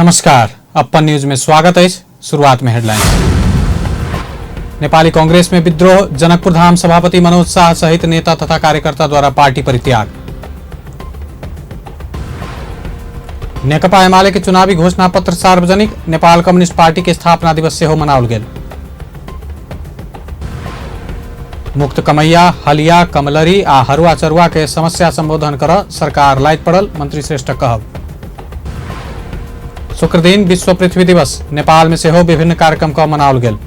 नमस्कार, अपन न्यूज में स्वागत है। शुरुआत में हेडलाइन। नेपाली कांग्रेस में विद्रोह, जनकपुर धाम सभापति मनोज शाह सहित नेता तथा कार्यकर्ता द्वारा पार्टी परित्याग। नेकपा एमाले के चुनावी घोषणा पत्र सार्वजनिक, नेपाल कम्युनिस्ट पार्टी के स्थापना दिवस से हो मनाउल गेल। मुक्त कमैया, हलिया, कमलरी आ हरुआ चरुआ के समस्या संबोधन कर सरकार लाइट पड़ल, मंत्री श्रेष्ठ कहब। शुक्र दिन विश्व पृथ्वी दिवस, नेपाल में से हो विभिन्न कार्यक्रम का मनाउल गेल।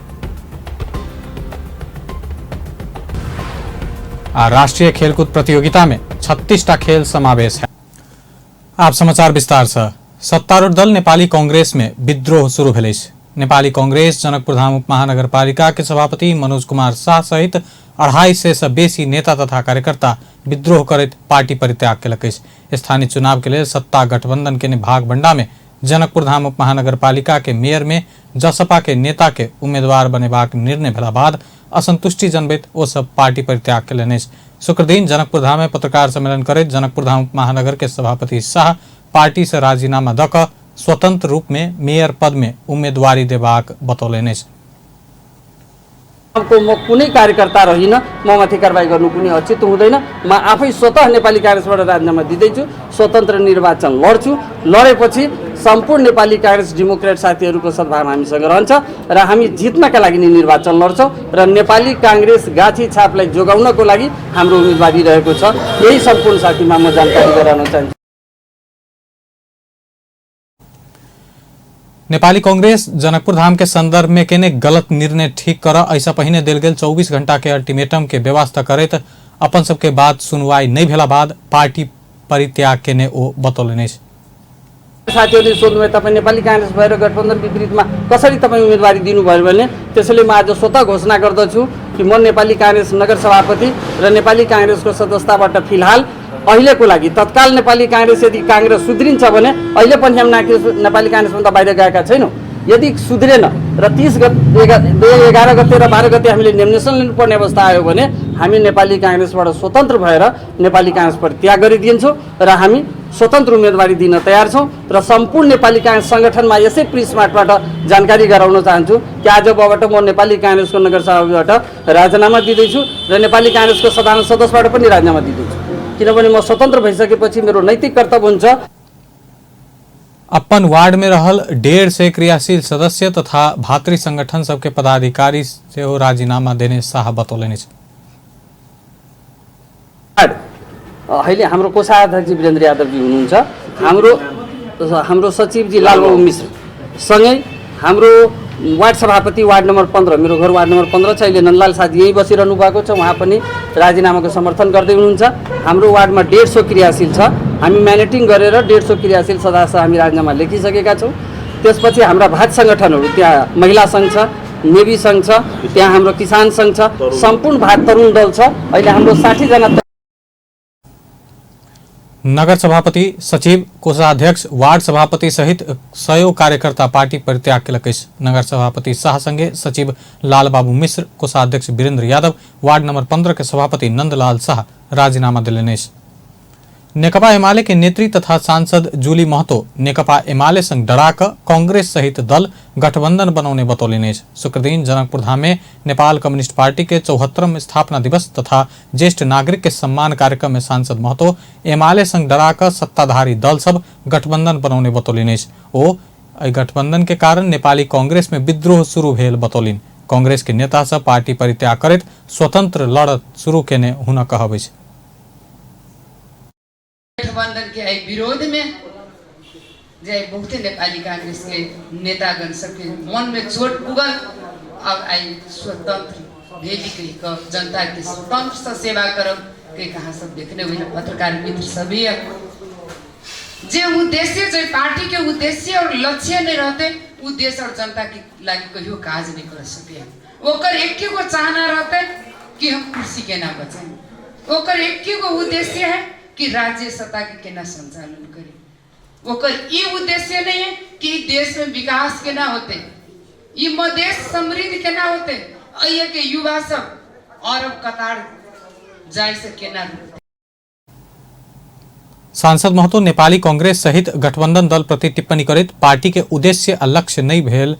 राष्ट्रीय खेलकूद प्रतियोगिता में 36टा खेल समावेश है। आप समाचार विस्तार से। सत्तारूढ़ दल नेपाली कांग्रेस में विद्रोह शुरू भेल। नेपाली कांग्रेस जनकपुर धाम उपमहानगरपालिका के सभापति मनोज कुमार शाह सहित 250 से बेसी नेता तथा कार्यकर्ता विद्रोह करैत पार्टी परित्याग केलक। स्थानीय चुनाव के लिए सत्ता गठबंधन के भागभंडा में जनकपुर धाम उपमहानगरपालिका के मेयर में जसपा के नेता के उम्मीदवार बनेबाक निर्णय भेला बाद असंतुष्टि जनबैत ओ सब पार्टी परित्याग केलनि। शुक्र दिन जनकपुर धाम में पत्रकार सम्मेलन करैत जनकपुर धाम उपमहानगर के सभापति शाह पार्टी से राजीनामा द क स्वतंत्र रूप में मेयर पद में उम्मीदवारी देबाक बतौलनि। म कुनै कार्यकर्ता रहिन, म माथि कारबाही गर्नु कुनै औचित्य हुँदैन। म आफै स्वतः नेपाली कांग्रेसबाट राजीनामा दिँदैछु, स्वतन्त्र निर्वाचन लड्छु। लडेपछि सम्पूर्ण नेपाली कांग्रेस डेमोक्रेट साथीहरूको सद्भावना हामीसँग रहन्छ र हामी जित्नका लागि निर्वाचन लड्छौँ र नेपाली कांग्रेस गाछी छापलाई जोगाउनको लागि हाम्रो उम्मेदवारी रहेको छ। यही सम्पूर्ण साथीमा म जानकारी गराउन चाहन्छु। नेपाली कांग्रेस जनकपुर धाम के संदर्भ में केने गलत निर्णय ठीक कर ऐसा पहिने देल गेल 24 घंटा के अल्टीमेटम के व्यवस्था करैत अपन सबके बात सुनवाई नहीं भेला बाद पार्टी परित्याग केने ओ बतौलनि। साथीहरूले सोध्नुभयो तपाईँ नेपाली कांग्रेस भएर गठबन्धन विपरीतमा कसरी तपाईँ उम्मेदवारी दिनुभयो भने, त्यसैले म आज स्वतः घोषणा गर्दछु कि म नेपाली कांग्रेस नगर सभापति र नेपाली कांग्रेसको सदस्यताबाट फिलहाल अहिलेको लागि तत्काल नेपाली कांग्रेस यदि कांग्रेस सुध्रिन्छ भने अहिले पनि हामी नेपाली कांग्रेसभन्दा बाहिर गएका छैनौँ। यदि सुध्रेन र 11 गते र 12 गते हामीले नोमिनेसन लिनुपर्ने अवस्था आयो भने हामी नेपाली कांग्रेसबाट स्वतन्त्र भएर नेपाली कांग्रेस परित्याग गरिदिन्छौँ र हामी स्वतन्त्र उम्मेदवारी दिन तयार छौँ र सम्पूर्ण नेपाली कांग्रेस संगठनमा यसै प्रेस मार्टबाट जानकारी गराउन चाहन्छु कि आजबाट म नेपाली कांग्रेसको नगर सभापतिबाट राजीनामा दिँदैछु र नेपाली कांग्रेसको साधारण सदस्यबाट पनि राजीनामा दिँदैछु, किनभने म स्वतन्त्र भइसकेपछि मेरो नैतिक कर्तव्य हुन्छ। अपन वार्ड में रहल 150 क्रियाशील सदस्य तथा भातृ संगठन सबके पदाधिकारी से हो राजीनामा देने शाह बतौलनि। अहिले हाम्रो कोषाध्यक्ष वीरेन्द्र यादवजी हुनुहुन्छ, हाम्रो सचिवजी लालबाबु मिश्र सँगै हाम्रो वार्ड सभापति वार्ड नम्बर 15, मेरो घर वार्ड नम्बर 15 छ। अहिले नन्दलाल साथी यहीँ बसिरहनु भएको छ, उहाँ पनि राजीनामाको समर्थन गर्दै हुनुहुन्छ। हाम्रो वार्डमा 150 क्रियाशील छ। हामी म्यानेटिङ गरेर 150 क्रियाशील सदस्य हामी राजीनामा लेखिसकेका छौँ। त्यसपछि हाम्रा भात संगठनहरू, त्यहाँ महिला सङ्घ छ, नेवी सङ्घ छ, त्यहाँ हाम्रो किसान सङ्घ छ, सम्पूर्ण भात तरुण दल छ। अहिले हाम्रो 60 जना नगर सभापति, सचिव, कोषाध्यक्ष, वार्ड सभापति सहित 100 कार्यकर्ता पार्टी परित्याग केलक। नगर सभापति शाह संगे सचिव लालबाबू मिश्र, कोषाध्यक्ष वीरेन्द्र यादव, वार्ड नंबर 15 के सभापति नंदलाल शाह राजीनामा दिलनि। नेकपा एमाले के नेत्री तथा सांसद जूली महतो नेकपा एमाले संग डराक कांग्रेस सहित दल गठबंधन बनाउने बतौलनि। शुक्र दिन जनकपुर धाम में नेपाल कम्युनिस्ट पार्टी के 74वां स्थापना दिवस तथा ज्येष्ठ नागरिक के सम्मान कार्यक्रम में सांसद महतो एमाले संग डराक सत्ताधारी दल सब गठबंधन बनाउने बतौलनि। ओ गठबंधन के कारण नेपाली कांग्रेस में विद्रोह शुरू भेल बतौलिन। कांग्रेस के नेता सब पार्टी परित्याग करैत स्वतंत्र लड़त शुरू केने हुन कहबै। गठबंधन के विरोध में जय बहुते नेपाली कांग्रेस के नेतागण सबके मन में चोट पुगल। अब आई स्वतंत्र भेली कही जनता के स्वतंत्र से सेवा करब के कहा सब देखने हुए पत्रकार मित्र सभी जे उद्देश्य जो पार्टी के उद्देश्य और लक्ष्य नहीं रहते, उद्देश्य और जनता के लागी कहियो काज नहीं कर सके। ओकर एक को चाहना रहते कि हम कुर्सी के ना बचाएं। ओकर एक को उद्देश्य है कि राज्य सत्ता के केना संचालन करे। ओकर ये उद्देश्य नहीं है कि देश में विकास केना होते, ये देश समृद्ध केना होते, ये के युवा सब अरब कतार जाय से केना। सांसद महतो नेपाली कांग्रेस सहित गठबंधन दल प्रति टिप्पणी करैत पार्टी के उद्देश्य आ लक्ष्य नहीं भेल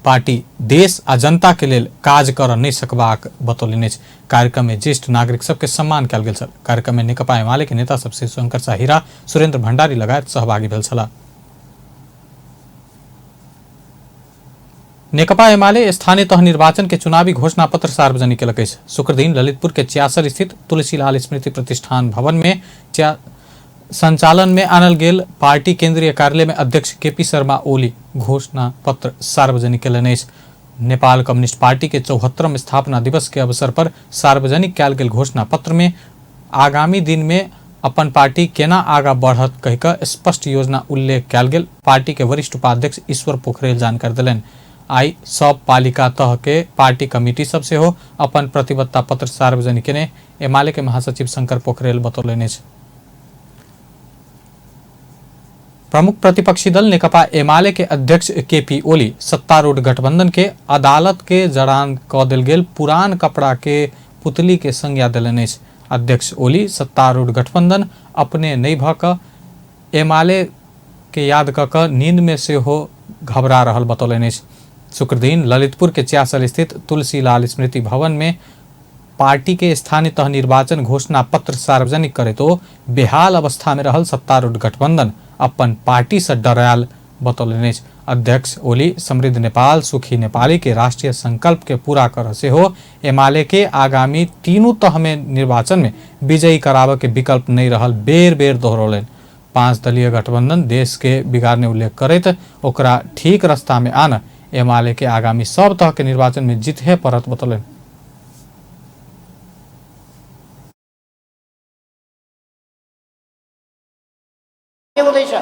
पार्टी देश आ जनता के लेल काज कर नहीं सकबाक बतौलनि अछि। कार्यक्रम में ज्येष्ठ नागरिक सबके सम्मान कयल गेल छल। कार्यक्रम में नेकपा एमाले के नेता सब शिवशंकर साहिरा, सुरेंद्र भण्डारी लगायत सहभागी भेल छलाह। नेकपा एमाले स्थानीय तह निर्वाचन के चुनावी घोषणा पत्र सार्वजनिक केलक अछि। शुक्र दिन ललितपुर के च्यासर स्थित तुलसीलाल स्मृति प्रतिष्ठान भवन में संचालन में आनल गेल पार्टी केंद्रीय कार्यालय में अध्यक्ष केपी शर्मा ओली घोषणा पत्र सार्वजनिक केलनि अछि। नेपाल कम्युनिस्ट पार्टी के 74वां स्थापना दिवस के अवसर पर सार्वजनिक कयल गेल घोषणा पत्र में आगामी दिन में अपन पार्टी केना आगा बढ़त कहिकऽ स्पष्ट योजना उल्लेख कयल गेल। पार्टी के वरिष्ठ उपाध्यक्ष ईश्वर पोखरेल जानकारी देलनि। आई सब पालिका तह के पार्टी कमिटी सब से हो अपन प्रतिबद्धता पत्र सार्वजनिक केने एमाले के महासचिव शंकर पोखरेल बतौलनि अछि। प्रमुख प्रतिपक्षी दल नेकपा एमाले के अध्यक्ष केपी ओली सत्तारूढ़ गठबंधन के अदालत के जड़ान क देल गेल पुरान कपड़ा के पुतली के संज्ञा देलनि अछि। अध्यक्ष ओली सत्तारूढ़ गठबंधन अपने नहीं भ क एमाले के याद क नींद में से हो घबरा रहल बतौलनि अछि। शुक्र दिन ललितपुर के च्यासर स्थित तुलसीलाल स्मृति भवन में पार्टी के स्थानीय तह निर्वाचन घोषणा पत्र सार्वजनिक करे तो बेहाल अवस्था में रहल सत्तारूढ़ गठबंधन अपन पार्टी से डरायल बतौलनि अछि। अध्यक्ष ओली समृद्ध नेपाल सुखी नेपाली के राष्ट्रीय संकल्प के पूरा कर से हो एमाले के आगामी तीनों तह में निर्वाचन में विजयी कराबे के विकल्प नहीं रहल बेर बेर दोहरौलनि। 5 दलीय गठबंधन देश के बिगाड़ने उल्लेख करैत ओकरा ठीक रास्ता में आन एमाले के आगामी सब तह के निर्वाचन में जीते परत बतौलनि। हुँदैछ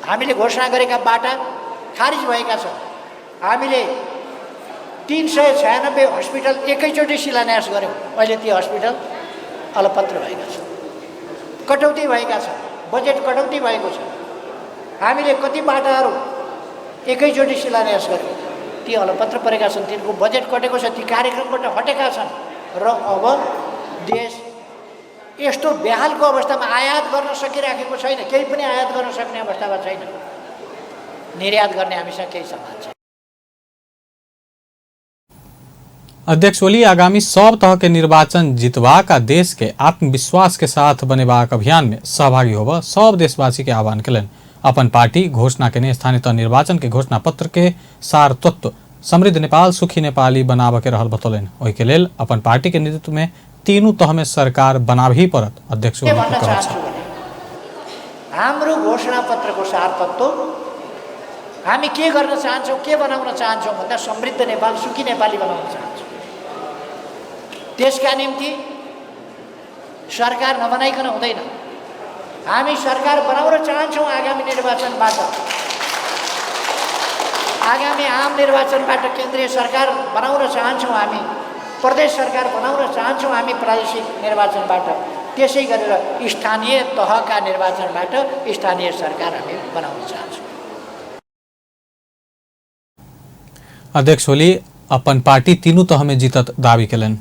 हामीले घोषणा गरेका बाटा खारिज भएका छन्। हामीले 396 हस्पिटल एकैचोटि शिलान्यास गर्यौँ। अहिले ती हस्पिटल अलपत्र भएका छन्, कटौती भएका छन्, बजेट कटौती भएको छ। हामीले कति बाटाहरू एकैचोटि शिलान्यास गर्यौँ, ती अलपत्र परेका छन्, तिनको बजेट कटेको छ, ती कार्यक्रमबाट हटेका छन् र अब देश यस्तो बेहालको अवस्थामा आयात गर्न सकिराखेको छैन, केही पनि आयात गर्न सक्ने अवस्थामा छैन। निर्यात गर्ने हामीसँग केही सामान छैन। अध्यक्ष ओली आगामी सब तह के निर्वाचन जितवाक आ देश के आत्मविश्वास के साथ बनेबाक अभियान में सहभागी होब सब देशवासी के आह्वान कयलनि। अपन पार्टी घोषणा केने स्थानीय तह निर्वाचन के घोषणा पत्र के सार तत्व समृद्ध नेपाल सुखी नेपाली बनाब के रहल बतौलनि। ओहि के लेल अपन पार्टी के नेतृत्व में तीनों तह में सरकार बनाबही परत अध्यक्ष ओली कहलनि। हाम्रो घोषणा पत्रको सार तत्व हामी के गर्न चाहन्छौँ, के बनाउन चाहन्छौँ भन्दा समृद्ध नेपाल सुखी नेपाली बनाउन चाहन्छौँ। त्यसका निम्ति सरकार नबनाइकन हुँदैन। हामी सरकार बनाउन चाहन्छौँ। आगामी निर्वाचनबाट, आगामी आम निर्वाचनबाट केन्द्रीय सरकार बनाउन चाहन्छौँ। हामी प्रदेश सरकार बनाउन चाहन्छौँ। हामी प्रादेशिक निर्वाचनबाट, त्यसै गरेर स्थानीय तहका निर्वाचनबाट स्थानीय सरकार हामी बनाउन चाहन्छौँ। अध्यक्ष ओली अपन पार्टी तीनों तह में जीतत दावी कयलनि।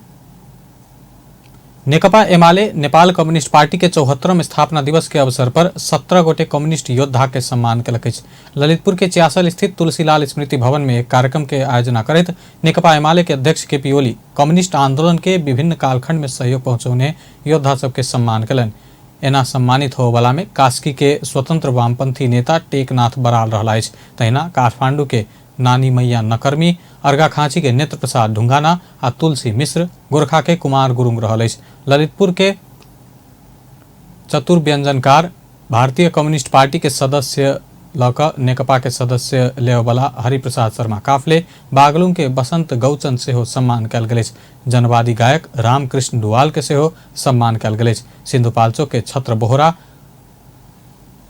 नेकपा एमाले नेपाल कम्युनिस्ट पार्टी के 74वां स्थापना दिवस के अवसर पर 17 गोटे कम्युनिस्ट योद्धा के सम्मान कयलक अछि। ललितपुर के च्यासर स्थित तुलसीलाल स्मृति भवन में एक कार्यक्रम के आयोजना करैत नेकपा एमाले के अध्यक्ष केपी ओली कम्युनिस्ट आंदोलन के विभिन्न कालखंड में सहयोग पहुंचाउने योद्धा सबके सम्मान कयलनि। एना सम्मानित होबला में कास्की के स्वतंत्र वामपंथी नेता टेकनाथ बराल रहला अछि। तहिना काठमांडू के नानी मैया नकर्मी, अर्घाखाँची के नेत्र प्रसाद ढुंगाना आ तुलसी मिश्र, गोरखा के कुमार गुरुङ रहल अछि। ललितपुर के चतुर्व्यंजनकार भारतीय कम्युनिस्ट पार्टी के सदस्य लक नेकपा के सदस्य लेवला हरिप्रसाद शर्मा काफले, बागलुङ के बसंत गौचन से हो सम्मान कयल गेल अछि। जनवादी गायक रामकृष्ण डुवाल के से हो सम्मान कयल गेल अछि। सिन्धुपाल्चोक के छत्र बोहरा,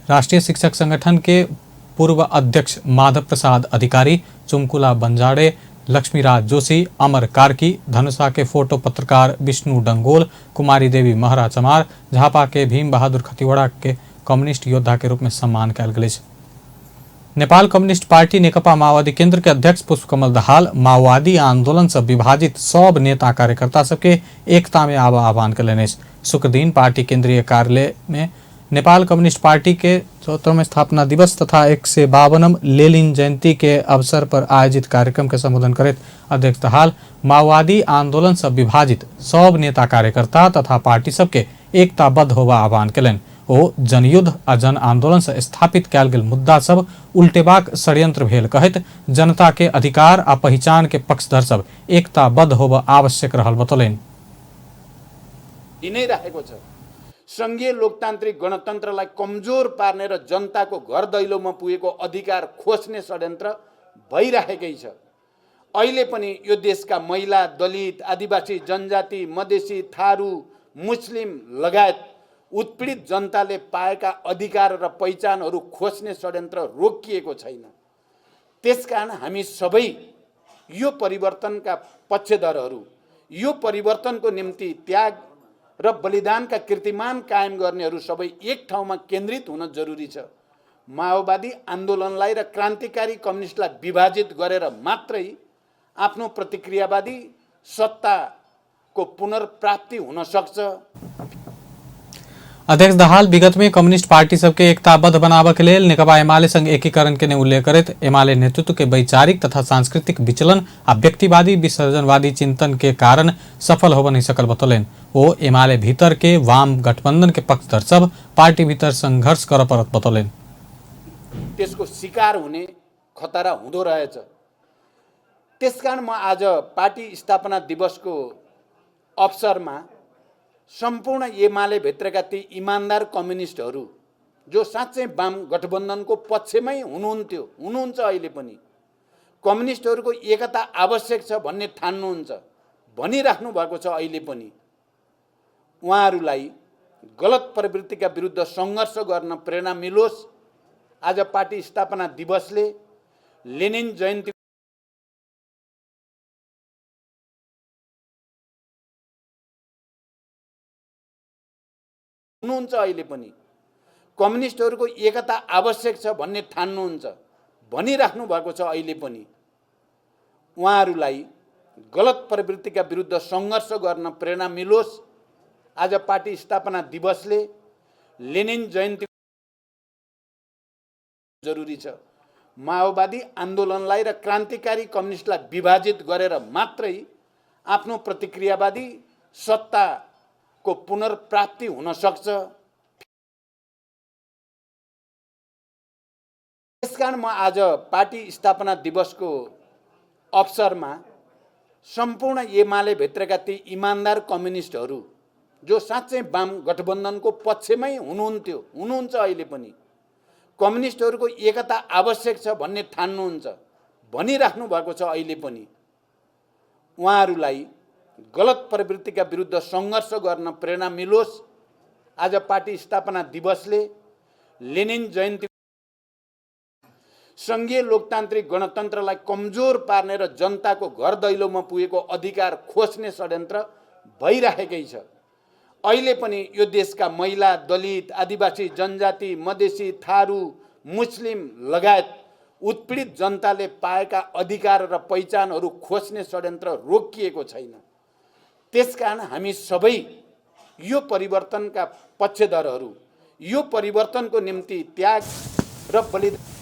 राष्ट्रीय शिक्षक संगठन के पूर्व अध्यक्ष माधव प्रसाद अधिकारी, चुमकुला बंजाड़े, लक्ष्मीराज जोशी, अमर कार्की, धनुषा के फोटो पत्रकार विष्णु डंगोल, कुमारी देवी महरा चमार, झापा के भीम बहादुर खतिवड़ा के कम्युनिस्ट योद्धा के रूप में सम्मान कयल गेल अछि। नेपाल कम्युनिस्ट पार्टी नेकपा माओवादी केंद्र के अध्यक्ष पुष्पकमल दाहाल माओवादी आंदोलन से विभाजित सब नेता कार्यकर्ता सबके एकता में आह्वान कयलनि अछि। शुक्र दिन पार्टी केंद्रीय कार्यालय में नेपाल कम्युनिस्ट पार्टी के 74वें स्थापना दिवस तथा 152वें लेनिन जयंती के अवसर पर आयोजित कार्यक्रम के संबोधन करते अध्यक्ष दाहाल माओवादी आंदोलन से विभाजित सब नेता कार्यकर्ता तथा पार्टी सबके एकताबद्ध होबा आह्वान कयलनि। ओ जनयुद्ध आ जन आंदोलन से स्थापित कयल गेल मुद्दा सब उल्टेबाक षड्यंत्र भेल कहैत जनता के अधिकार आ पहचान के पक्षधर सब एकताबद्ध होबा आवश्यक रहल बतौलनि। दिनै राखेको छ संघीय लोकतान्त्रिक गणतन्त्रलाई कमजोर पार्ने र जनताको घर दैलोमा पुगेको अधिकार खोज्ने षड्यन्त्र भइराखेकै छ। अहिले पनि यो देशका महिला, दलित, आदिवासी, जनजाति, मधेसी, थारू, मुस्लिम लगायत उत्पीडित जनताले पाएका अधिकार र पहिचानहरू खोज्ने षड्यन्त्र रोकिएको छैन। त्यसकारण हामी सबै यो परिवर्तनका पक्षधरहरू, यो परिवर्तनको निम्ति त्याग र बलिदानका कीर्तिमान कायम गर्नेहरू सबै एक ठाउँमा केन्द्रित हुन जरुरी छ। माओवादी आन्दोलनलाई र क्रान्तिकारी कम्युनिस्टलाई विभाजित गरेर मात्रै आफ्नो प्रतिक्रियावादी सत्ताको पुनर्प्राप्ति हुन सक्छ। अध्यक्ष दाहाल विगत में कम्युनिस्ट पार्टी सबके एकताबद्ध बनाबे के लेल नेकपा एमाले संग एकीकरण के उल्लेख करते एमाले नेतृत्व के वैचारिक तथा सांस्कृतिक विचलन आ व्यक्तिवादी विसर्जनवादी चिंतन के कारण सफल हो नहीं सकल बतौलन। वो एमाले भीतर के वाम गठबंधन के पक्षधर सब पार्टी भीतर संघर्ष कर परत बतौलन। त्यसको शिकार हुने खतरा हुँदो रहेछ। त्यसकारण म आज पार्टी स्थापना दिवसको अवसरमा सम्पूर्ण एमाले भित्रका ती इमानदार कम्युनिस्टहरू जो साँच्चै वाम गठबन्धनको पक्षमै हुनुहुन्छ अहिले पनि कम्युनिस्टहरूको एकता आवश्यक छ भन्ने ठान्नुहुन्छ भनिराख्नु भएको छ। अहिले पनि उहाँहरूलाई गलत प्रवृत्तिका विरुद्ध सङ्घर्ष गर्न प्रेरणा मिलोस्। आज पार्टी स्थापना दिवसले लेनिन जयन्ती हुनुहुन्छ अहिले पनि कम्युनिस्टहरूको एकता आवश्यक छ भन्ने ठान्नुहुन्छ भनिराख्नु भएको छ। अहिले पनि उहाँहरूलाई गलत प्रवृत्तिका विरुद्ध सङ्घर्ष गर्न प्रेरणा मिलोस्। आज पार्टी स्थापना दिवसले लेनिन जयन्ती जरुरी छ। माओवादी आन्दोलनलाई र क्रान्तिकारी कम्युनिस्टलाई विभाजित गरेर मात्रै आफ्नो प्रतिक्रियावादी सत्ताको पुनर्प्राप्ति हुन सक्छ। त्यसकारण म आज पार्टी स्थापना दिवसको अवसरमा सम्पूर्ण एमाले भित्रका ती इमानदार कम्युनिस्टहरू जो साँच्चै वाम गठबन्धनको पक्षमै हुनुहुन्छ अहिले पनि कम्युनिस्टहरूको एकता आवश्यक छ भन्ने ठान्नुहुन्छ भनिराख्नु भएको छ। अहिले पनि उहाँहरूलाई गलत प्रवृत्तिका विरुद्ध सङ्घर्ष गर्न प्रेरणा मिलोस्। आज पार्टी स्थापना दिवसले लेनिन जयन्ती संघीय लोकतान्त्रिक गणतन्त्रलाई कमजोर पार्ने र जनताको घर दैलोमा पुगेको अधिकार खोज्ने षड्यन्त्र भइराखेकै छ। अहिले पनि यो देशका महिला, दलित, आदिवासी, जनजाति, मधेसी, थारू, मुस्लिम लगायत उत्पीडित जनताले पाएका अधिकार र पहिचानहरू खोज्ने षड्यन्त्र रोकिएको छैन। त्यसकारण हामी सबै यो परिवर्तनका पक्षधरहरू, यो परिवर्तनको निम्ति त्याग र बलिदान।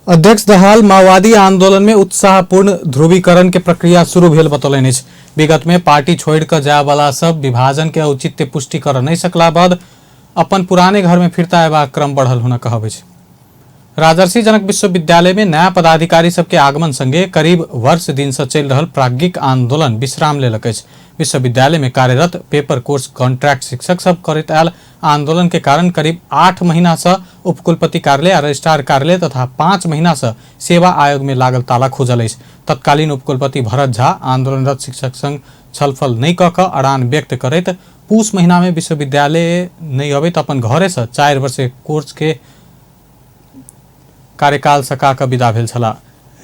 अध्यक्ष दाहाल माओवादी आंदोलन में उत्साहपूर्ण ध्रुवीकरण के प्रक्रिया शुरू भेल बतौलनि। विगत में पार्टी छोड़ कर जाए वाला सब विभाजन के औचित्य पुष्टि कर नहीं सकला बाद अपन पुराने घर में फिरता एवं क्रम बढ़ल होना कहबे। राजर्षि जनक विश्वविद्यालय में नया पदाधिकारी सबके आगमन संगे करीब वर्ष दिन से चल रहा प्राज्ञिक आंदोलन विश्राम लेलक। विश्वविद्यालय में कार्यरत पेपर कोर्स कॉन्ट्रैक्ट शिक्षक सब करैत आयल आंदोलन के कारण करीब 8 महीना से उपकुलपति कार्यालय और रजिस्ट्रार कार्यालय तथा 5 महीना से सेवा आयोग में लागल ताला खोजल। तत्कालीन उपकुलपति भरत झा आंदोलनरत शिक्षक संग छलफल नहीं कऽ अड़ान व्यक्त करैत पूस महीना में विश्वविद्यालय नहीं अबैत अपन घरे से 4 वर्ष कोर्स के कार्यकाल सका क विदा भेल छला।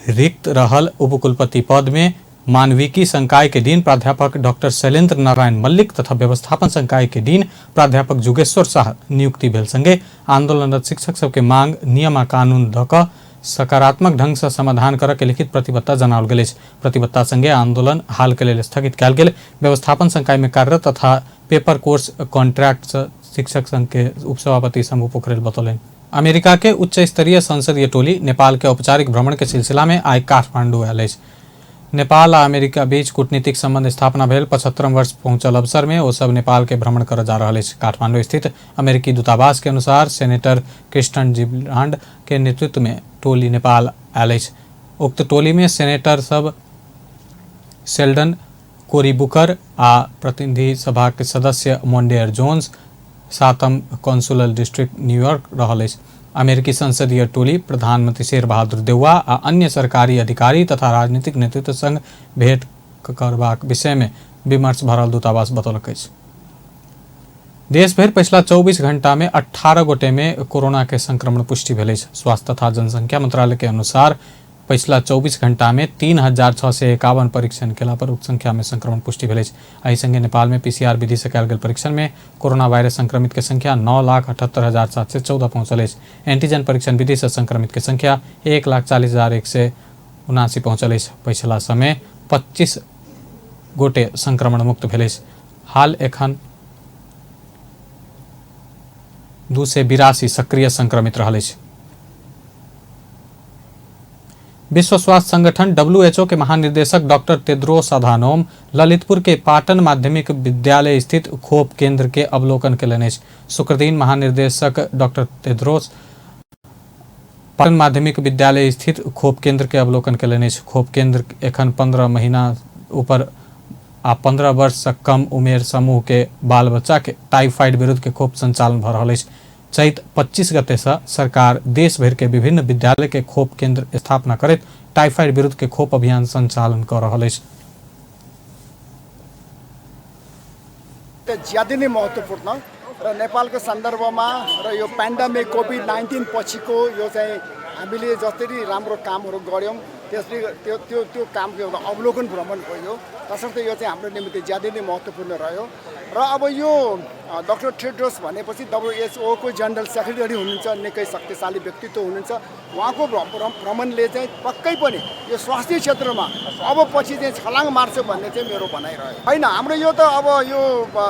रिक्त रहल उपकुलपति पद में मानविकी संकाय के डीन प्राध्यापक डॉक्टर शैलेंद्र नारायण मल्लिक तथा व्यवस्थापन संकाय के डीन प्राध्यापक जुगेश्वर शाह नियुक्ति भेल संगे आंदोलनरत शिक्षक सबके मांग नियम आ कानून ध क सकारात्मक ढंग से समाधान कर के लिखित प्रतिबद्धता जनाओल गेल। प्रतिबद्धता संगे आंदोलन हाल के लिए स्थगित कयल गेल। व्यवस्थापन संकाय में कार्यरत तथा पेपर कोर्स कॉन्ट्रैक्ट शिक्षक संघ के उपसभापति शंभू पोखरेल बतौलन। अमेरिका के उच्च स्तरीय संसदीय टोली नेपाल के औपचारिक भ्रमण के सिलसिला में आई काठमांडू आयल अछि। नेपाल आ अमेरिका बीच कूटनीतिक संबंध स्थापना भेल 75 वर्ष पहुंचल अवसर में ओ सब नेपाल के भ्रमण कर जा रहा है। काठमांडू स्थित अमेरिकी दूतावास के अनुसार सेनेटर क्रिस्टन जिब्रांड के नेतृत्व में टोली नेपाल आयल अछि। उक्त टोली में सेनेटर सब शेल्डन कोरीबुकर आ प्रतिनिधि सभा के सदस्य मोन्डेयर जोन्स 7म कॉन्सुलर डिस्ट्रिक्ट न्यूयॉर्क रहल अछि। अमेरिकी संसदीय टोली प्रधानमंत्री शेर बहादुर देउवा आ अन्य सरकारी अधिकारी तथा राजनीतिक नेतृत्व संग भेंट करबाक विषय में विमर्श भरल दूतावास बतौलक अछि। देश भर पिछला 24 घंटा में 18 गोटे में कोरोना के संक्रमण पुष्टि भेल अछि। स्वास्थ्य तथा जनसंख्या मंत्रालय के अनुसार पिछला 24 घंटा में 3651 परीक्षण केला पर उक्त संख्या में संक्रमण पुष्टि भेल अछि। एहि संगे नेपाल में पीसीआर विधि से कयल गेल परीक्षण में कोरोना वायरस संक्रमित के संख्या 9,78,714 पहुंचल अछि। एंटीजन परीक्षण विधि से संक्रमित के संख्या 1,40,179 पहुंचल अछि। पिछला समय 25 गोटे संक्रमण मुक्त भेल अछि। हाल एखन 282 सक्रिय संक्रमित रहल अछि। विश्व स्वास्थ्य संगठन WHO के महानिदेशक डॉक्टर तेद्रोस अधानोम ललितपुर के पाटन माध्यमिक विद्यालय स्थित खोप केंद्र के अवलोकन कयलनि अछि। शुक्र दिन महानिदेशक डॉक्टर तेद्रोस पाटन माध्यमिक विद्यालय स्थित खोप केंद्र के अवलोकन कयलनि अछि। खोप केंद्र एखन 15 महीना ऊपर आ 15 वर्ष से कम उमेर समूह के बाल बच्चा के टाइफाइड विरुद्ध के खोप संचालन भ रहल अछि। चैत 25 गते से सरकार देश भर के विभिन्न विद्यालय के खोप केंद्र स्थापना करैत टाइफाइड विरुद्ध के खोप अभियान संचालन कर रहल अछि। ज्यादा नै महत्त्वपूर्ण र नेपालको सन्दर्भमा र यो पेन्डेमिक कोभिड-19 पछिको यो चाहिँ हामीले जसरी राम्रो कामहरू गर्यौं त्यसले त्यो कामको एउटा अवलोकन भ्रमण भयो। तसर्थ यो चाहिँ हाम्रो निमित्त ज्यादै नै महत्त्वपूर्ण रह्यो र अब यो डाक्टर टेड्रोस भनेपछि WHO को जनरल सेक्रेटरी हुनुहुन्छ, निकै शक्तिशाली व्यक्तित्व हुनुहुन्छ। उहाँको भ्रमणले चाहिँ पक्कै पनि यो स्वास्थ्य क्षेत्रमा अब पछि चाहिँ छलाङ मार्छ भन्ने चाहिँ मेरो भनाइ रह्यो। हैन, हाम्रो यो त अब यो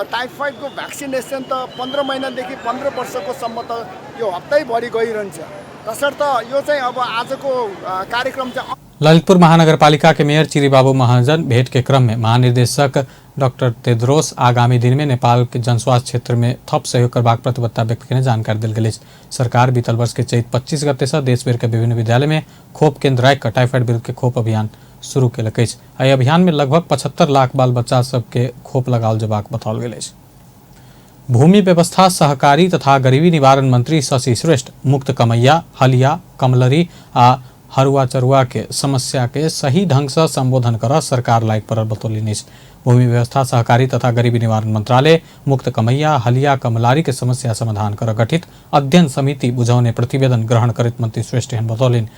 टाइफाइडको भ्याक्सिनेसन त 15 महिनादेखि 15 वर्षको सम्म त यो हप्तैभरि गइरहन्छ। तसर्थ यो चाहिँ अब आजको कार्यक्रम चाहिँ ललितपुर महानगरपालिका के मेयर चिरीबाबू महाजन भेंट के क्रम में महानिदेशक डॉक्टर तेद्रोस आगामी दिन में नेपाल के जनस्वास्थ्य क्षेत्र में थप सहयोग करबाक प्रतिबद्धता व्यक्त करने जानकारी दिल गेल। सरकार बीतल वर्ष के चैत 25 गते से देश भर के विभिन्न विद्यालय में खोप केंद्र राखि कऽ टाइफाइड विरुद्ध के खोप अभियान शुरू केलक अछि। एहि अभियान में लगभग 75 लाख बाल बच्चा सबके खोप लगाओल जेबाक बताओल गेल अछि। भूमि व्यवस्था सहकारी तथा गरीबी निवारण मंत्री शशि श्रेष्ठ मुक्त कमैया हलिया कमलरी आ हरुआ चरुआ के समस्या के सही ढंग से संबोधन कर सरकार लायक पर बतौलनि। भूमि व्यवस्था सहकारी तथा गरीबी निवारण मंत्रालय मुक्त कमैया हलिया कमलारी के समस्या समाधान कर गठित अध्ययन समिति बुझाउने प्रतिवेदन ग्रहण करत मंत्री श्रेष्ठ एहन बतौलनि।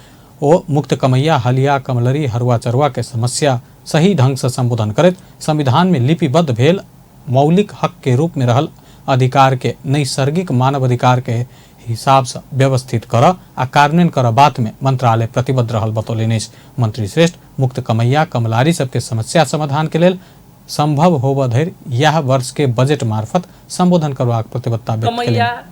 ओ मुक्त कमैया हलिया कमलरी हरुआ चरुआ के समस्या सही ढंग से संबोधन करत संविधान में लिपिबद्ध भेल मौलिक हक के रूप में रहल अधिकार के नैसर्गिक मानव अधिकार के हिसाब से व्यवस्थित कर आ कार्यान्वयन कर बात में मंत्रालय प्रतिबद्ध रहल बतौलनि। मंत्री श्रेष्ठ मुक्त कमैया कमलारी सबके समस्या समाधान के लेल संभव होबा धरि यह वर्ष के बजट मार्फत संबोधन करबाक प्रतिबद्धता व्यक्त कमैया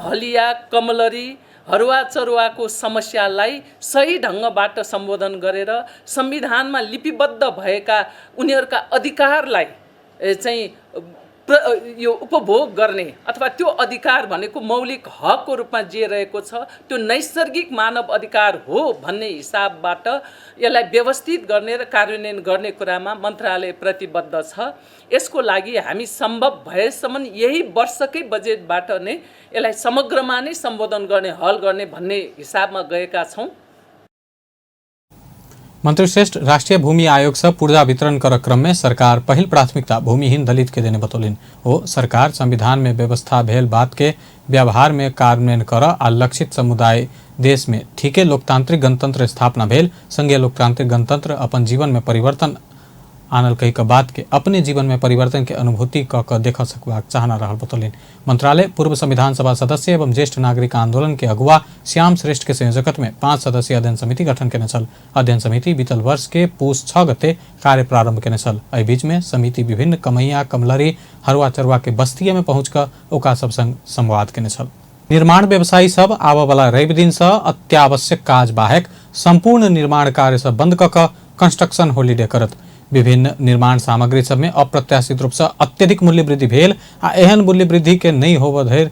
हलिया कमलरी हरुवा चरुवाको समस्यालाई सही ढङ्गबाट सम्बोधन गरेर संविधानमा लिपिबद्ध भएका उनीहरूका अधिकारलाई चाहिँ यो उपभोग गर्ने अथवा त्यो अधिकार भनेको मौलिक हकको रूपमा जे रहेको छ त्यो नैसर्गिक मानव अधिकार हो भन्ने हिसाबबाट यसलाई व्यवस्थित गर्ने र कार्यान्वयन गर्ने कुरामा मन्त्रालय प्रतिबद्ध छ। यसको लागि हामी सम्भव भएसम्म यही वर्षकै बजेटबाट नै यसलाई समग्रमा नै सम्बोधन गर्ने हल गर्ने भन्ने हिसाबमा गएका छौँ। मंत्री श्रेष्ठ राष्ट्रीय भूमि आयोग से पूर्जा वितरण कर क्रम में सरकार पहिल प्राथमिकता भूमिहीन दलित के देने बतौलिन। ओ सरकार संविधान में व्यवस्था भेल बात के व्यवहार में कार्यान्वयन कर आ लक्षित समुदाय देश में ठीके लोकतांत्रिक गणतंत्र स्थापना भेल संघीय लोकतांत्रिक गणतंत्र अपन जीवन में परिवर्तन आनल कही का बात के अपने जीवन में परिवर्तन के अनुभूति क देख सकबाक चाहना रहल बतौलिन। मंत्रालय पूर्व संविधान सभा सदस्य एवं ज्येष्ठ नागरिक आंदोलन के अगुवा श्याम श्रेष्ठ के संयोजकत्व में 5 सदस्यीय अध्ययन समिति गठन केने छल। अध्ययन समिति बीतल वर्ष के पूस 6 गते कार्य प्रारंभ केने छल। एहि बीच में समिति विभिन्न कमैया कमलरी हरुआ चरुआ के बस्ती में पहुँच कर ओका सब संग संवाद केने छल। निर्माण व्यवसायी सब आबय वाला रवि दिन से अत्यावश्यक काज बाहेक संपूर्ण निर्माण कार्य से बंद क कंस्ट्रक्शन होलीडे करत। विभिन्न निर्माण सामग्री सब में अप्रत्याशित रूप से अत्यधिक मूल्य वृद्धि भेल आ एहन मूल्य वृद्धि के नहीं होबे धरि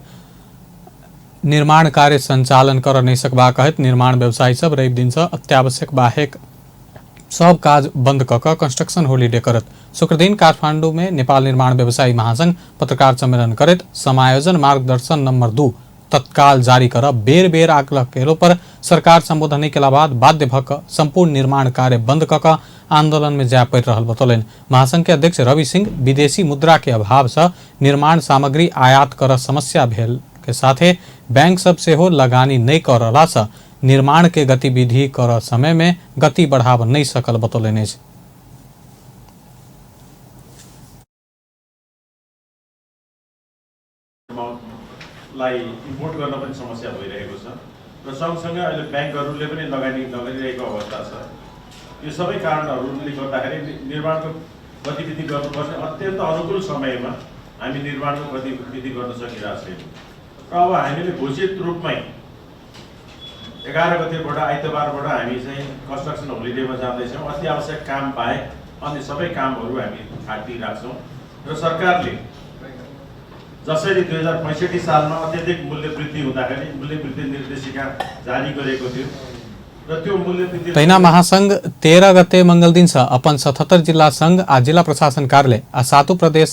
निर्माण कार्य संचालन कर नहीं सकबा कहत निर्माण व्यवसायी सब रवि दिन से अत्यावश्यक बाहेक सब काज बंद क कंस्ट्रक्शन होलीडे करत। शुक्र दिन काठमांडू में नेपाल निर्माण व्यवसायी महासंघ पत्रकार सम्मेलन करत समायोजन मार्गदर्शन नंबर 2 तत्काल जारी कर बेर बेर आग्रह केलो पर सरकार संबोधन नहीं केला बाद बाध्य भक संपूर्ण निर्माण कार्य बंद क आंदोलन में जाय पड़ रहल बतौलन। महासंघ के अध्यक्ष रवि सिंह विदेशी मुद्रा के अभाव से निर्माण सामग्री आयात कर समस्या भेल के साथे बैंक सब से हो लगानी नहीं कर रहला से निर्माण के गतिविधि कर समय में गति बढ़ाव नहीं सकल बतौलन। लाई इम्पोर्ट गर्न पनि समस्या भइरहेको छ र सँगसँगै अहिले ब्याङ्कहरूले पनि लगानी नगरिरहेको अवस्था छ। यो सबै कारणहरूले गर्दाखेरि निर्माणको गतिविधि गर्नुपर्ने अत्यन्त अनुकूल समयमा हामी निर्माणको गतिविधि गर्न सकिरहेको छैनौँ र अब हामीले घोषित रूपमै 11 गतेबाट आइतबारबाट हामी चाहिँ कन्स्ट्रक्सन होलिडेमा जाँदैछौँ। अति आवश्यक काम बाहेक अन्य सबै कामहरू हामी थाटिरहेछौँ र सरकारले जसरी 2065 सालमा अत्यधिक मूल्य वृद्धि हुँदाखेरि मूल्य वृद्धि निर्देशिका जारी गरेको थियो र त्यो मूल्य वृद्धि तैना महासंघ 13 गते मंगल दिन से अपन 77 जिला संघ आ जिला प्रशासन कार्यालय आ 7 प्रदेश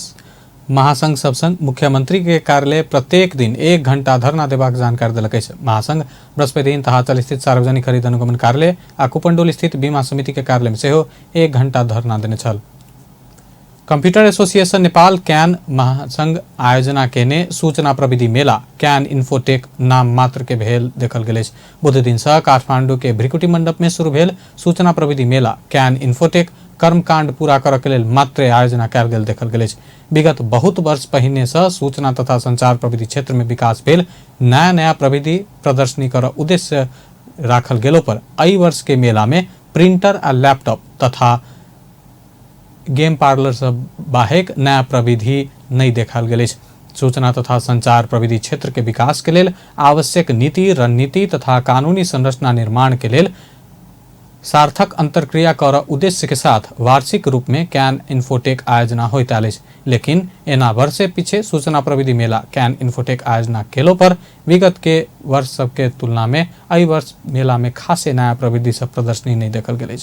महासंघ सब संग मुख्यमंत्री के कार्यालय प्रत्येक दिन 1 घंटा धरना देबाक जानकारी दिलक। महासंघ बृहस्पति दिन तहाचल स्थित सार्वजनिक खरीद अनुगमन कार्यालय आ कुपंडोल स्थित बीमा समिति के कार्यालय में सेहो 1 घंटा धरना देने छल। कंप्यूटर एसोसिएशन नेपाल कैन महासंघ आयोजना केने सूचना प्रविधि मेला कैन इन्फोटेक नाम मात्र के भेल देखल गेल। बुध दिन से काठमांडू के भ्रिकुटी मंडप में शुरू भेल सूचना प्रविधि मेला कैन इन्फोटेक कर्मकांड पूरा कर के लेल मात्र आयोजना कयल गेल देखल गेल। विगत बहुत वर्ष पहिने से सूचना तथा संचार प्रविधि क्षेत्र में विकास भेल नया नया प्रविधि प्रदर्शनी कर उद्देश्य राखल गेलो पर एहि वर्ष के मेला में प्रिंटर आ लैपटॉप तथा गेम पार्लर सब बाहेक नया प्रविधि नहीं देखल गेल। सूचना तथा संचार प्रविधि क्षेत्र के विकास के लेल आवश्यक नीति रणनीति तथा कानूनी संरचना निर्माण के लेल सार्थक अंतरक्रिया कर उद्देश्य के साथ वार्षिक रूप में कैन इन्फोटेक आयोजना होता है। लेकिन एना वर्षे पीछे सूचना प्रविधि मेला कैन इन्फोटेक आयोजना केलो पर विगत के वर्ष सब के तुलना में एहि वर्ष मेला में खासे नया प्रविधि सब प्रदर्शनी नहीं देखल गेल।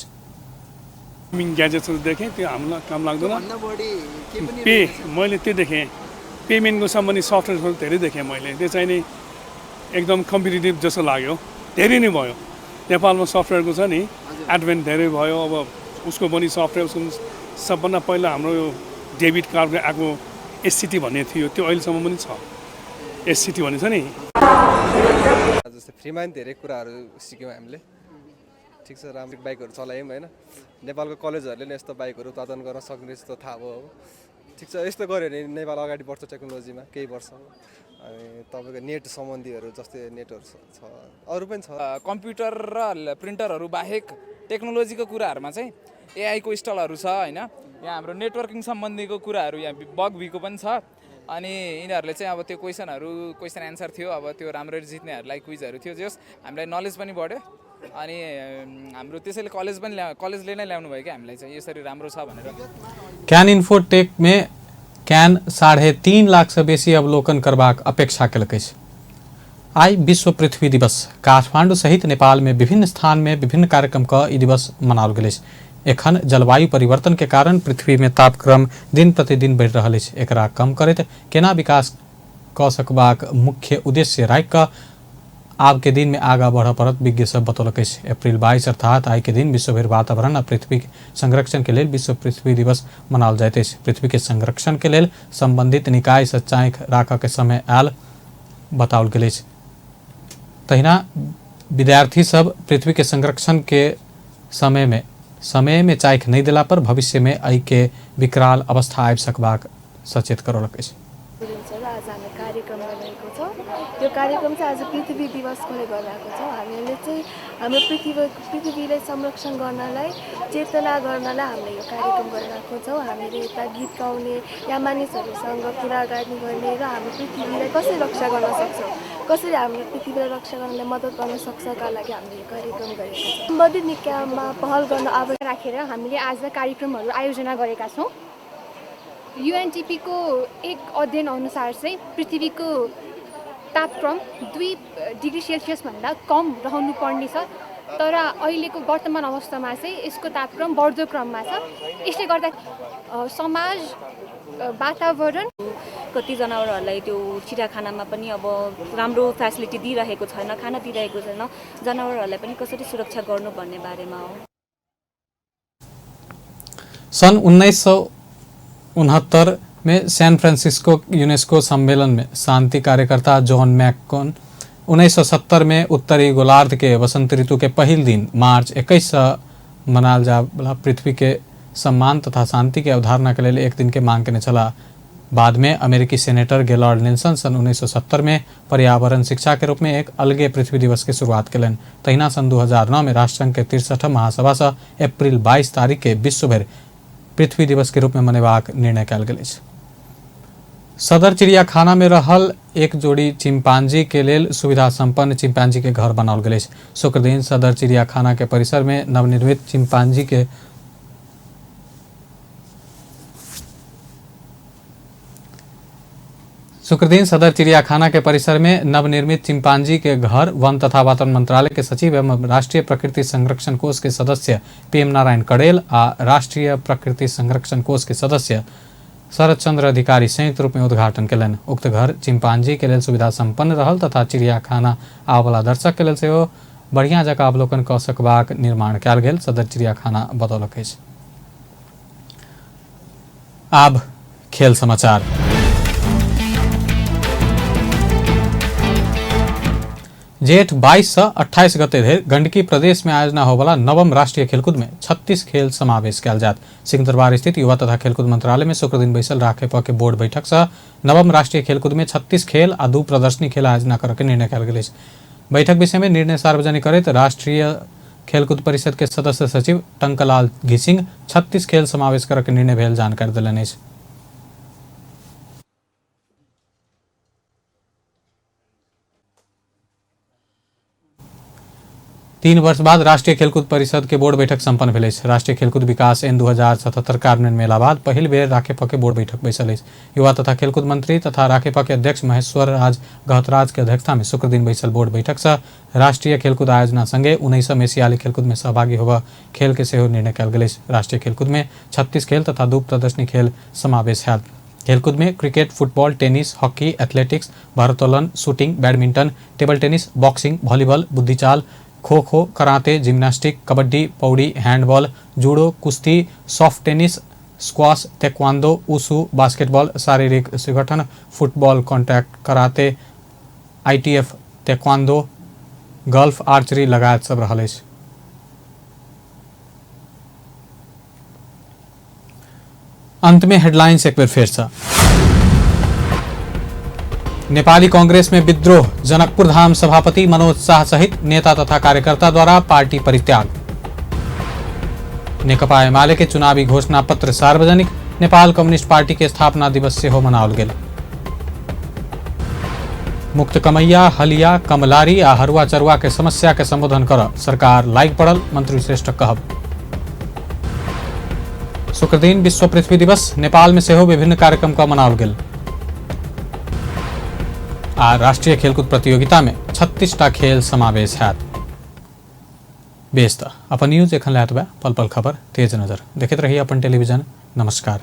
ग्याजेट्सहरू देखेँ त्यो हामीलाई काम लाग्दैन। मैले त्यो देखेँ पेमेन्टको सम्बन्धी सफ्टवेयरहरू धेरै देखेँ मैले। त्यो चाहिँ नि एकदम कम्पिटिटिभ जस्तो लाग्यो। धेरै नै भयो नेपालमा सफ्टवेयरको छ नि एडभेन्ट धेरै भयो। अब उसको पनि सफ्टवेयर उसको सबभन्दा पहिला हाम्रो यो डेबिट कार्डको आएको एससिटी भन्ने थियो त्यो अहिलेसम्म पनि छ। एससिटी भन्ने छ नि जस्तै फ्रीमा पनि धेरै कुराहरू सिक्यौँ हामीले। ठिक छ राम्रो बाइकहरू चलायौँ होइन। नेपालको कलेजहरूले नि यस्तो बाइकहरू उत्पादन गर्न सक्ने जस्तो थाहा भयो। ठिक छ यस्तो गऱ्यो भने नेपाल अगाडि बढ्छ टेक्नोलोजीमा केही वर्ष। अनि तपाईँको नेट सम्बन्धीहरू जस्तै नेटहरू छ अरू पनि छ। कम्प्युटर र प्रिन्टरहरू बाहेक टेक्नोलोजीको कुराहरूमा चाहिँ एआईको स्टलहरू छ होइन। यहाँ हाम्रो नेटवर्किङ सम्बन्धीको कुराहरू यहाँ बग भिको पनि छ। अनि यिनीहरूले चाहिँ अब त्यो क्वेसन एन्सर थियो अब त्यो राम्ररी जित्नेहरूलाई क्विजहरू थियो जस हामीलाई नलेज पनि बढ्यो। अनि हाम्रो त्यसैले कलेजले नै ल्याउनु भयो कि हामीलाई चाहिँ यसरी राम्रो छ भनेर। कैन इन्फोटेक में कैन 3.5 लाख से बेसी अवलोकन करबाक अपेक्षा केलक। आई विश्व पृथ्वी दिवस काठमांडू सहित नेपाल में विभिन्न स्थान में विभिन्न कार्यक्रम का ई दिवस मनाओल गेल। एखन जलवायु परिवर्तन के कारण पृथ्वी में तापक्रम दिन प्रतिदिन बढ़ि रहल अछि। एकरा कम करैत केना विकास क सकबाक मुख्य उद्देश्य राखि कऽ आब के दिन में आगा बढ़ पड़त विज्ञ सब बतौलक। अप्रैल 22 अर्थात आई के दिन विश्वभर वातावरण आ पृथ्वी संरक्षण के लेल विश्व पृथ्वी दिवस मनाओल जाइत अछि। पृथ्वी के संरक्षण के लेल संबंधित निकाय से चाँख राख के समय आयल बताओल गेल। तहिना विद्यार्थी सब पृथ्वी के संरक्षण के समय में समय में चाइख नहीं दिला पर भविष्य में आई के विकराल अवस्था आबि सकबाक सचेत करौलक अछि। आज हामी कार्यक्रम गरिरहेको छौँ। यो कार्यक्रम चाहिँ आज पृथ्वी दिवसकोले गरिरहेको छौँ। हामीले चाहिँ हाम्रो पृथ्वीलाई संरक्षण गर्नलाई चेतना गर्नलाई हामीले यो कार्यक्रम गरिरहेको छौँ। हामीले यता गीत गाउने या मानिसहरूसँग कुराकानी गर्ने र हामी पृथ्वीलाई कसरी रक्षा गर्न सक्छौँ, कसरी हामीले पृथ्वीलाई रक्षा गर्नलाई मद्दत गर्न सक्छका लागि हामीले यो कार्यक्रम गरेको छौँ। सम्बन्धित निकायमा पहल गर्न आवश्यक राखेर हामीले आज कार्यक्रमहरू आयोजना गरेका छौँ। UNDP को एक अध्ययन अनुसार चाहिँ पृथ्वीको तापक्रम 2 डिग्री सेल्सियस भन्दा कम रहनु पर्ने छ, तर अहिलेको वर्तमान अवस्थामा चाहिँ यसको तापक्रम बढ्दो क्रममा छ। यसले गर्दा समाज वातावरण कति जनावरहरूलाई त्यो चिडियाखानामा पनि अब राम्रो फ्यासिलिटी दिइरहेको छैन, खाना दिइरहेको छैन, जनावरहरूलाई पनि कसरी सुरक्षा गर्नु भन्ने बारेमा हो। सन् 1969 में सैन फ्रांसिस्को यूनेस्को सम्मेलन में शांति कार्यकर्ता जॉन मैककॉन 1970 में उत्तरी गोलार्ध के वसंत ऋतु के पहल दिन मार्च 21 मनाल जाला पृथ्वी के सम्मान तथा शांति के अवधारणा के लिए एक दिन के मांग करने चला। बाद में अमेरिकी सेनेटर गेलॉर्ड निल्सन सन 1970 में पर्यावरण शिक्षा के रूप में एक अलगे पृथ्वी दिवस की शुरुआत कलन। तहिना सन 2009 में राष्ट्रसंघ के 63 महासभा से अप्रैल 22 तारीख के विश्व भर पृथ्वी दिवस के रूप में मनेबाक निर्णय कल गेल। सदर चिड़ियाखाना में रहल एक जोड़ी चिंपांजी के लेल सुविधा संपन्न चिंपांजी के घर बनाओल गेल। शुक्र दिन सदर चिड़ियाखाना के परिसर में नवनिर्मित चिंपांजी के घर वन तथा वातावरण मंत्रालय के सचिव एवं राष्ट्रीय प्रकृति संरक्षण कोष के सदस्य PM नारायण कड़ेल आ राष्ट्रीय प्रकृति संरक्षण कोष के सदस्य शरद चंद्र अधिकारी संयुक्त रूप में उद्घाटन कलन। उक्त घर चिंपांजी के लेल सुविधा संपन्न रहल तथा चिड़ियाखाना आवला दर्शक के लेल सेहो बढ़िया जकाँ अवलोकन क सकबाक निर्माण कयल गेल सदर चिड़ियाखाना बतौलक अछि। आब खेल समाचार। जेठ 22 से 28 गते धरि गंडकी प्रदेश में आयोजना होवाला नवम राष्ट्रीय खेलकूद में 36 खेल समावेश कयल जात। सिकंदरबाद स्थित युवा तथा खेलकूद मंत्रालय में शुक्र दिन बैसल राखेपा के बोर्ड बैठक से नवम राष्ट्रीय खेलकूद में 36 खेल आ 2 प्रदर्शनी खेल आयोजना करके निर्णय कयल गेल। बैठक विषय में निर्णय सार्वजनिक करैत राष्ट्रीय खेलकूद परिषद के सदस्य सचिव टंकलाल घिसिंग 36 खेल समावेश करके निर्णय भेल जानकारी देलनि। 3 वर्ष बाद राष्ट्रीय खेलकूद परिषद के बोर्ड बैठक संपन्न भेल। राष्ट्रीय खेलकूद विकास एन 2077 कार्यान्वयन मेला बाद पहिल बेर राखेपा के बोर्ड बैठक बैसल। युवा तथा खेलकूद मंत्री तथा राखेपा के अध्यक्ष महेश्वर राज गहतराज के अध्यक्षता में शुक्र दिन बैसल बोर्ड बैठक से राष्ट्रीय खेलकूद आयोजना संगे 19 एशियाली खेलकूद में सहभागी होगा खेल के सेहो निर्णय कयल गेल। राष्ट्रीय खेलकूद में 36 खेल तथा 2 प्रदर्शनी खेल समावेश है। खेलकूद में cricket, football, tennis, hockey, athletics, भारोत्तोलन, shooting, badminton, table tennis, boxing, volleyball, बुद्धिचाल, खो खो, कराते, जिम्नास्टिक, कबड्डी, पौड़ी, हैंडबॉल, जूडो, कुश्ती, soft tennis, squash, taekwondo, wushu, basketball, शारीरिक संगठन, football, contact karate, ITF, taekwondo, golf, archery लगायत सब रहल अछि। अंत में हेडलाइंस एक बेर फेर से। नेपाली कांग्रेस में विद्रोह, जनकपुर धाम सभापति मनोज शाह सहित नेता तथा कार्यकर्ता द्वारा पार्टी परित्याग। नेकपा एमाले के चुनावी घोषणा पत्र सार्वजनिक, नेपाल कम्युनिस्ट पार्टी के स्थापना दिवस से हो मनाओल गेल। मुक्त कमैया, हलिया, कमलारी आ हरुआ चरुआ के समस्या के संबोधन कर सरकार लाइक पड़ल, मंत्री श्रेष्ठ कहब। शुक्र दिन विश्व पृथ्वी दिवस, नेपाल में सेहो विभिन्न कार्यक्रम का मनाओल गेल। आ राष्ट्रीय खेलकूद प्रतियोगिता में 36टा खेल समावेश है। बेस अपन न्यूज एखन लायत बा पल पल खबर तेज नजर देखते रहिए अपन टेलीविजन। नमस्कार।